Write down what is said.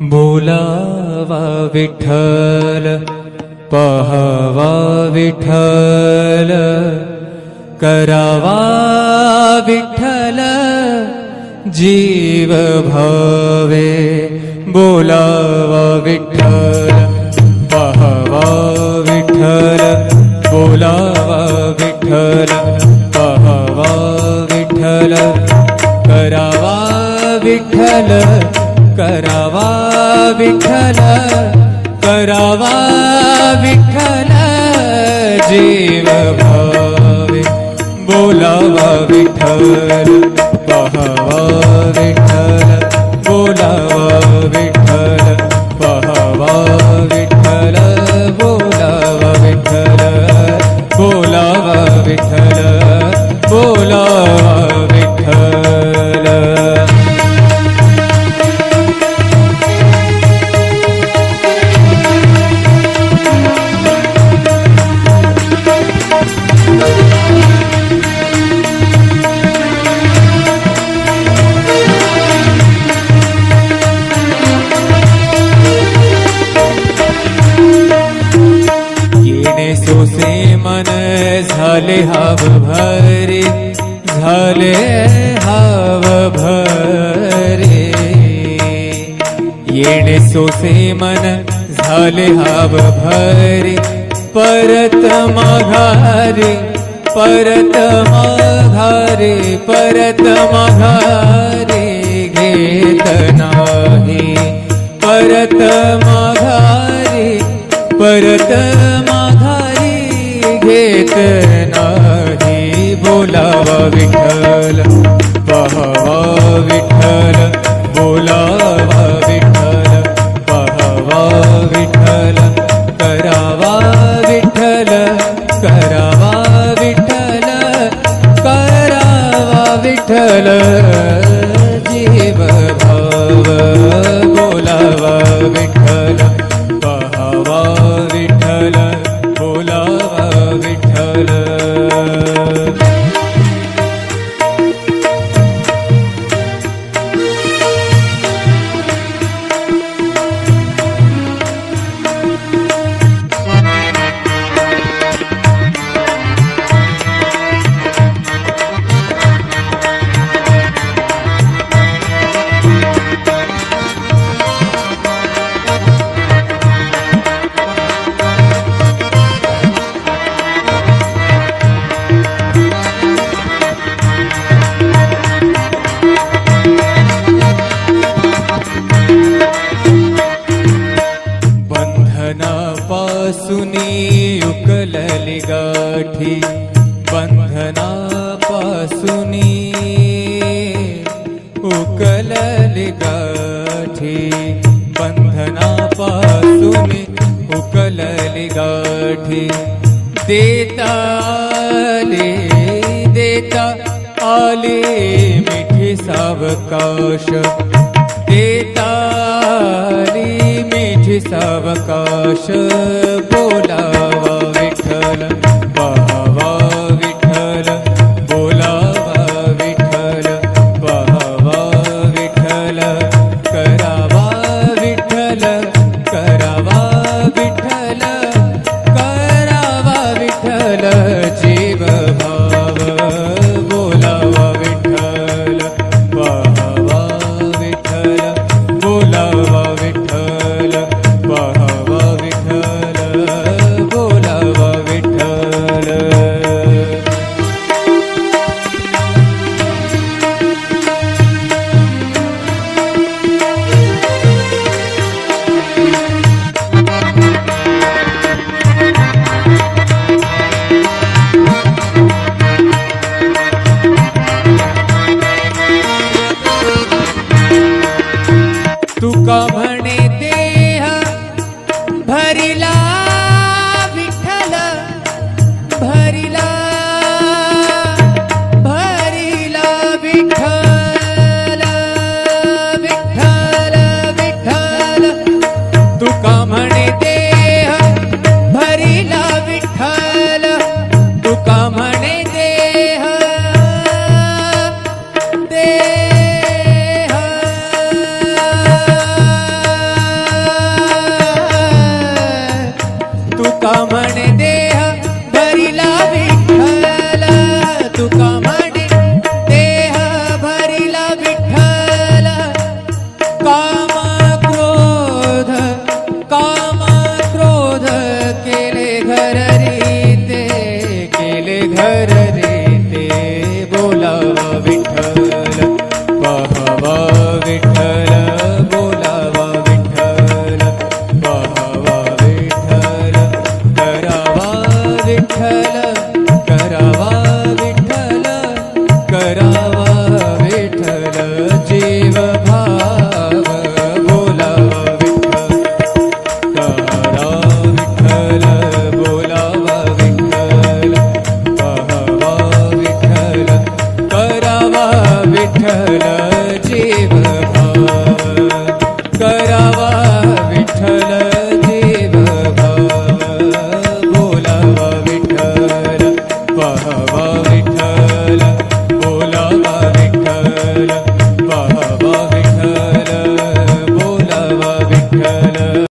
बोलावा विठ्ठल पहावा विठ्ठल करावा विठ्ठल जीव भावे बोलावा विठ्ठल पहावा विठ्ठल बोलावा विठ्ठल पहावा विठ्ठल करावा विठ्ठल करावा विठ्ठल करावा विठ्ठल जीव भावे बोलावा विठ्ठल पहावा विठ्ठल बोलावा विठ्ठल पहावा विठ्ठल बोलावा विठ्ठल बोलावा विठ्ठल बोलावा विठ्ठल। सोसे मन झाले हाव भरे झाले हाव भरे येणे सोसे मन झाले हाव भरे परत माघारे परत माघारे परत माघारे घेत नाही परत माघारे परत माघारी घेत नाही बोलावा विठ्ठल पहावा विठ्ठल बोलावा विठ्ठल पहावा विठ्ठल करावा विठ्ठल करावा विठ्ठल करावा विठ्ठल जीव भाव बोलावा विठ्ठल पहावा विठ्ठल बोलावा विठ्ठल। बंधनापासूनी उकलली गाठी बंधनापासूनी उकलली गाठी बंधनापासूनी उकलली गाठी देता आले मिठी सावकाश देता मिठी सावकाश बोलावा विठ्ठल पहावा विठ्ठल बोलावा विठ्ठल पहावा विठ्ठल करावा विठ्ठल करावा विठ्ठल करावा विठ्ठल जीव भाव बोलावा विठ्ठल पहावा विठ्ठल बोलावा विठ्ठल पहावा विठ्ठल बोलावा विठ्ठल। तुका म्हणे देह भरिला विठ्ठल भरिला भरिला विठ्ठल विठ्ठल विठ्ठल तुका म्हणे देह भरिला विठ्ठल तुका म्हणे देह देह भव